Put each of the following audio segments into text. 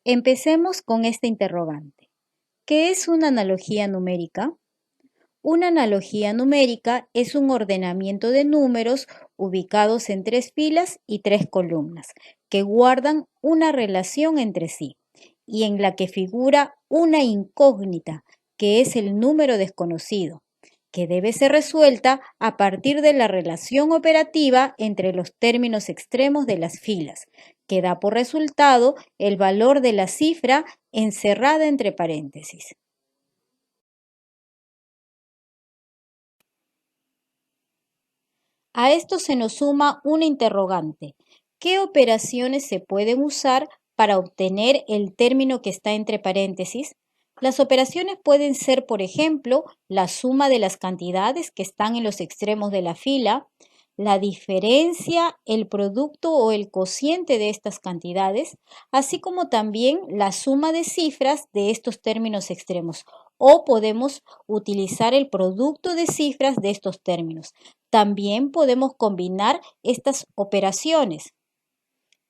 Empecemos con esta interrogante. ¿Qué es una analogía numérica? Una analogía numérica es un ordenamiento de números ubicados en 3 filas y 3 columnas, que guardan una relación entre sí, y en la que figura una incógnita, que es el número desconocido, que debe ser resuelta a partir de la relación operativa entre los términos extremos de las filas, que da por resultado el valor de la cifra encerrada entre paréntesis. A esto se nos suma una interrogante. ¿Qué operaciones se pueden usar para obtener el término que está entre paréntesis? Las operaciones pueden ser, por ejemplo, la suma de las cantidades que están en los extremos de la fila, la diferencia, el producto o el cociente de estas cantidades, así como también la suma de cifras de estos términos extremos. O podemos utilizar el producto de cifras de estos términos. También podemos combinar estas operaciones.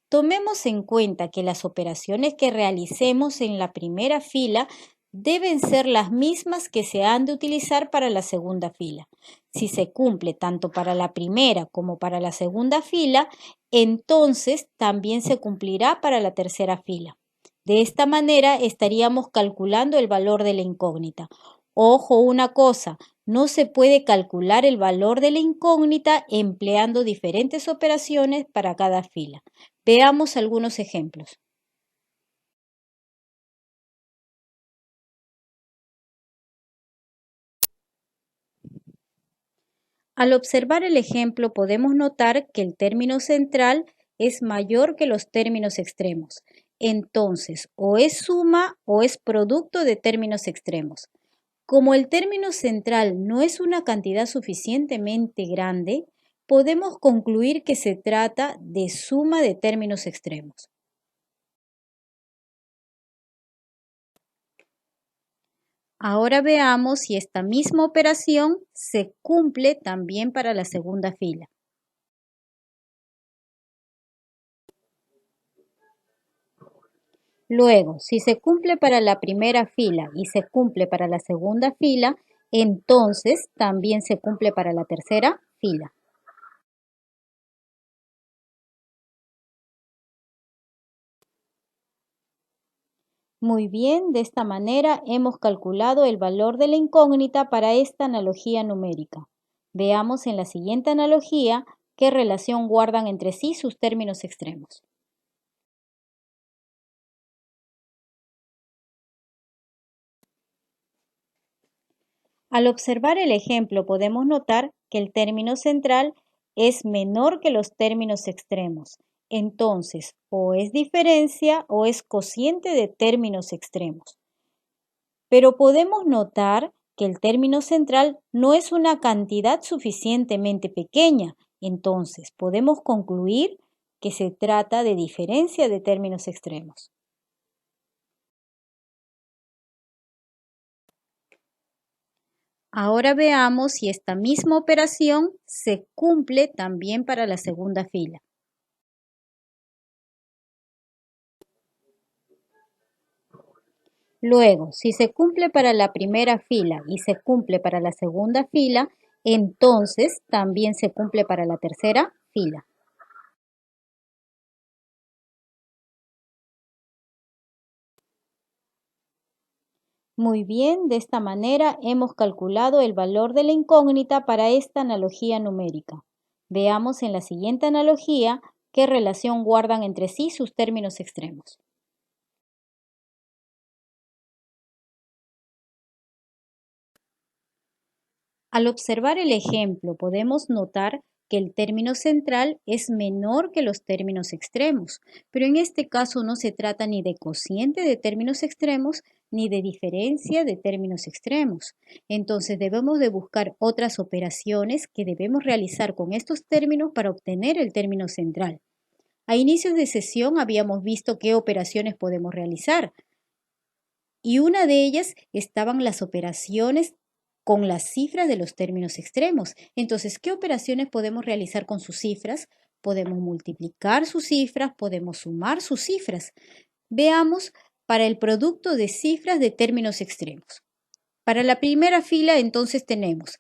Tomemos en cuenta que las operaciones que realicemos en la primera fila deben ser las mismas que se han de utilizar para la segunda fila. Si se cumple tanto para la primera como para la segunda fila, entonces también se cumplirá para la tercera fila. De esta manera estaríamos calculando el valor de la incógnita. Ojo, una cosa, no se puede calcular el valor de la incógnita empleando diferentes operaciones para cada fila. Veamos algunos ejemplos. Al observar el ejemplo podemos notar que el término central es mayor que los términos extremos. Entonces, o es suma o es producto de términos extremos. Como el término central no es una cantidad suficientemente grande, podemos concluir que se trata de suma de términos extremos. Ahora veamos si esta misma operación se cumple también para la segunda fila. Luego, si se cumple para la primera fila y se cumple para la segunda fila, entonces también se cumple para la tercera fila. Muy bien, de esta manera hemos calculado el valor de la incógnita para esta analogía numérica. Veamos en la siguiente analogía qué relación guardan entre sí sus términos extremos. Al observar el ejemplo podemos notar que el término central es menor que los términos extremos. Entonces, o es diferencia o es cociente de términos extremos. Pero podemos notar que el término central no es una cantidad suficientemente pequeña. Entonces, podemos concluir que se trata de diferencia de términos extremos. Ahora veamos si esta misma operación se cumple también para la segunda fila. Luego, si se cumple para la primera fila y se cumple para la segunda fila, entonces también se cumple para la tercera fila. Muy bien, de esta manera hemos calculado el valor de la incógnita para esta analogía numérica. Veamos en la siguiente analogía qué relación guardan entre sí sus términos extremos. Al observar el ejemplo podemos notar que el término central es menor que los términos extremos, pero en este caso no se trata ni de cociente de términos extremos ni de diferencia de términos extremos. Entonces debemos de buscar otras operaciones que debemos realizar con estos términos para obtener el término central. A inicios de sesión habíamos visto qué operaciones podemos realizar y una de ellas estaban las operaciones con las cifras de los términos extremos. Entonces, ¿qué operaciones podemos realizar con sus cifras? Podemos multiplicar sus cifras, podemos sumar sus cifras. Veamos para el producto de cifras de términos extremos. Para la primera fila, entonces tenemos,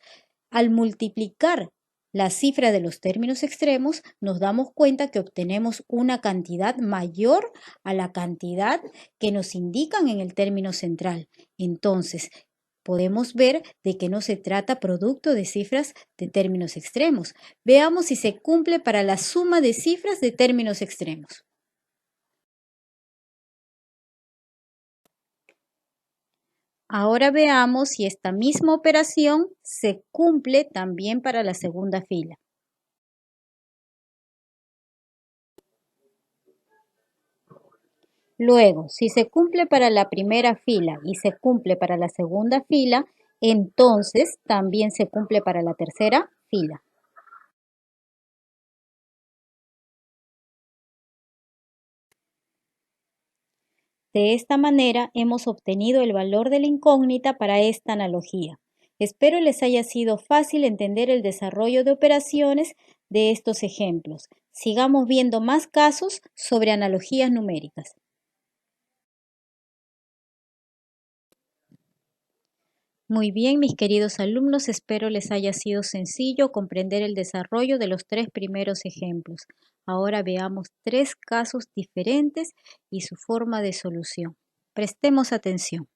al multiplicar la cifra de los términos extremos, nos damos cuenta que obtenemos una cantidad mayor a la cantidad que nos indican en el término central. Entonces, podemos ver de que no se trata producto de cifras de términos extremos. Veamos si se cumple para la suma de cifras de términos extremos. Ahora veamos si esta misma operación se cumple también para la segunda fila. Luego, si se cumple para la primera fila y se cumple para la segunda fila, entonces también se cumple para la tercera fila. De esta manera hemos obtenido el valor de la incógnita para esta analogía. Espero les haya sido fácil entender el desarrollo de operaciones de estos ejemplos. Sigamos viendo más casos sobre analogías numéricas. Muy bien, mis queridos alumnos, espero les haya sido sencillo comprender el desarrollo de los tres primeros ejemplos. Ahora veamos tres casos diferentes y su forma de solución. Prestemos atención.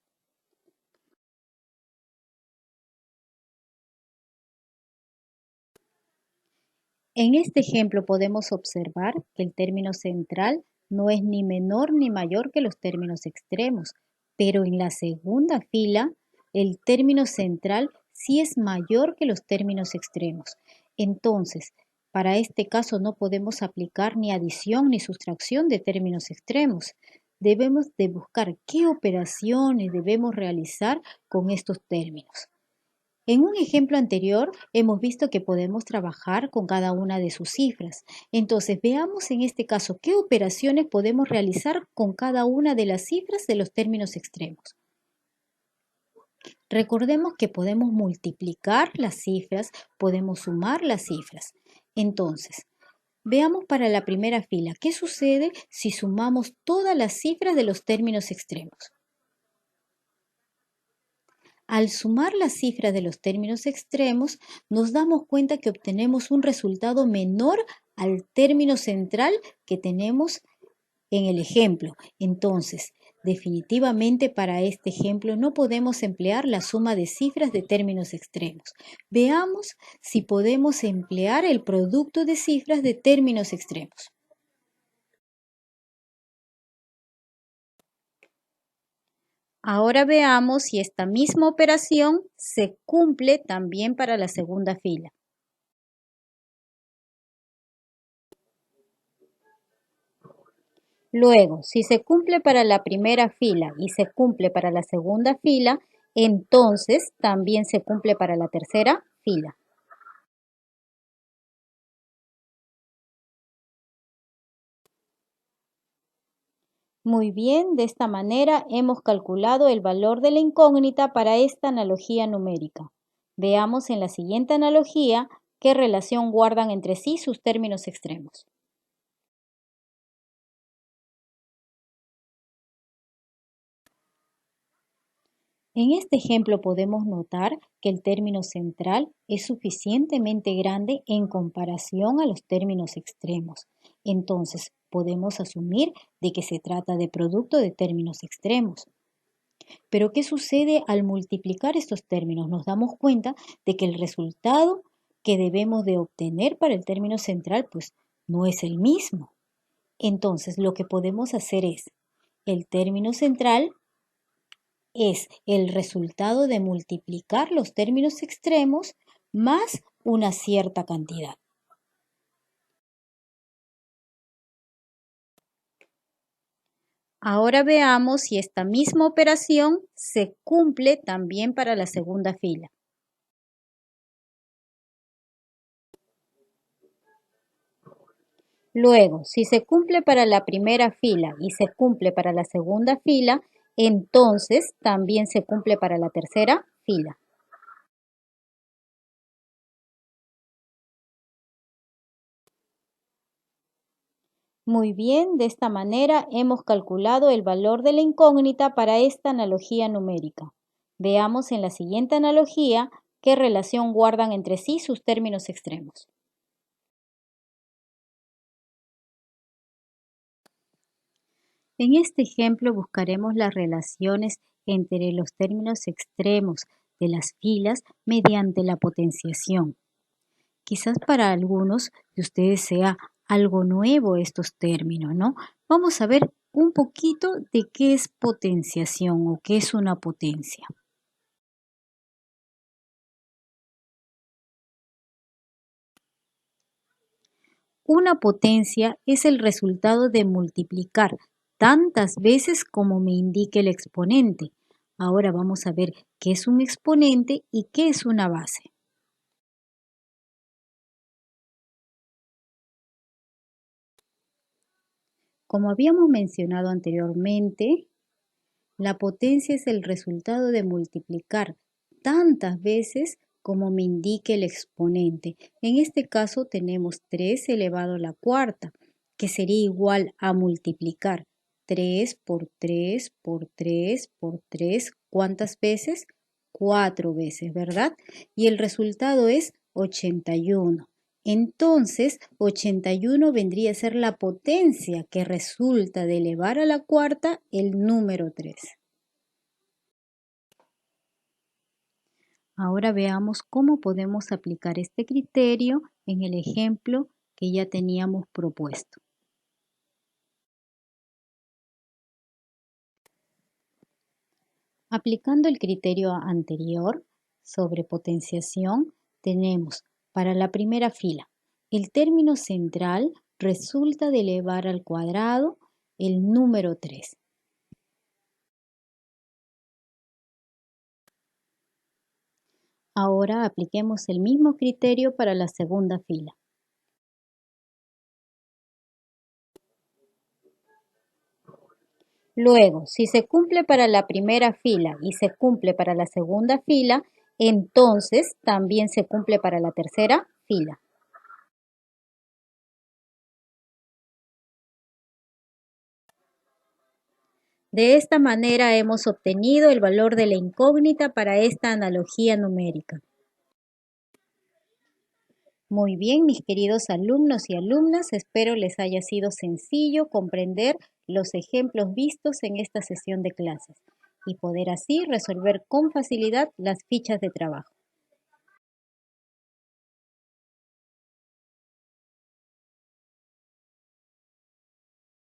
En este ejemplo podemos observar que el término central no es ni menor ni mayor que los términos extremos, pero en la segunda fila el término central sí es mayor que los términos extremos. Entonces, para este caso no podemos aplicar ni adición ni sustracción de términos extremos. Debemos de buscar qué operaciones debemos realizar con estos términos. En un ejemplo anterior hemos visto que podemos trabajar con cada una de sus cifras. Entonces veamos en este caso qué operaciones podemos realizar con cada una de las cifras de los términos extremos. Recordemos que podemos multiplicar las cifras, podemos sumar las cifras. Entonces, veamos para la primera fila, ¿qué sucede si sumamos todas las cifras de los términos extremos? Al sumar las cifras de los términos extremos, nos damos cuenta que obtenemos un resultado menor al término central que tenemos en el ejemplo. Entonces, definitivamente para este ejemplo no podemos emplear la suma de cifras de términos extremos. Veamos si podemos emplear el producto de cifras de términos extremos. Ahora veamos si esta misma operación se cumple también para la segunda fila. Luego, si se cumple para la primera fila y se cumple para la segunda fila, entonces también se cumple para la tercera fila. Muy bien, de esta manera hemos calculado el valor de la incógnita para esta analogía numérica. Veamos en la siguiente analogía qué relación guardan entre sí sus términos extremos. En este ejemplo podemos notar que el término central es suficientemente grande en comparación a los términos extremos. Entonces, podemos asumir de que se trata de producto de términos extremos. Pero, ¿qué sucede al multiplicar estos términos? Nos damos cuenta de que el resultado que debemos de obtener para el término central, pues, no es el mismo. Entonces, lo que podemos hacer es, el término central es el resultado de multiplicar los términos extremos más una cierta cantidad. Ahora veamos si esta misma operación se cumple también para la segunda fila. Luego, si se cumple para la primera fila y se cumple para la segunda fila, entonces también se cumple para la tercera fila. Muy bien, de esta manera hemos calculado el valor de la incógnita para esta analogía numérica. Veamos en la siguiente analogía qué relación guardan entre sí sus términos extremos. En este ejemplo buscaremos las relaciones entre los términos extremos de las filas mediante la potenciación. Quizás para algunos de ustedes sea algo nuevo estos términos, ¿no? Vamos a ver un poquito de qué es potenciación o qué es una potencia. Una potencia es el resultado de multiplicar tantas veces como me indique el exponente. Ahora vamos a ver qué es un exponente y qué es una base. Como habíamos mencionado anteriormente, la potencia es el resultado de multiplicar tantas veces como me indique el exponente. En este caso tenemos 3 elevado a la cuarta, que sería igual a multiplicar 3 por 3 por 3 por 3. ¿Cuántas veces? 4 veces, ¿verdad? Y el resultado es 81. Entonces, 81 vendría a ser la potencia que resulta de elevar a la cuarta el número 3. Ahora veamos cómo podemos aplicar este criterio en el ejemplo que ya teníamos propuesto. Aplicando el criterio anterior sobre potenciación, tenemos para la primera fila, el término central resulta de elevar al cuadrado el número 3. Ahora apliquemos el mismo criterio para la segunda fila. Luego, si se cumple para la primera fila y se cumple para la segunda fila, entonces también se cumple para la tercera fila. De esta manera hemos obtenido el valor de la incógnita para esta analogía numérica. Muy bien, mis queridos alumnos y alumnas, espero les haya sido sencillo comprender los ejemplos vistos en esta sesión de clases y poder así resolver con facilidad las fichas de trabajo.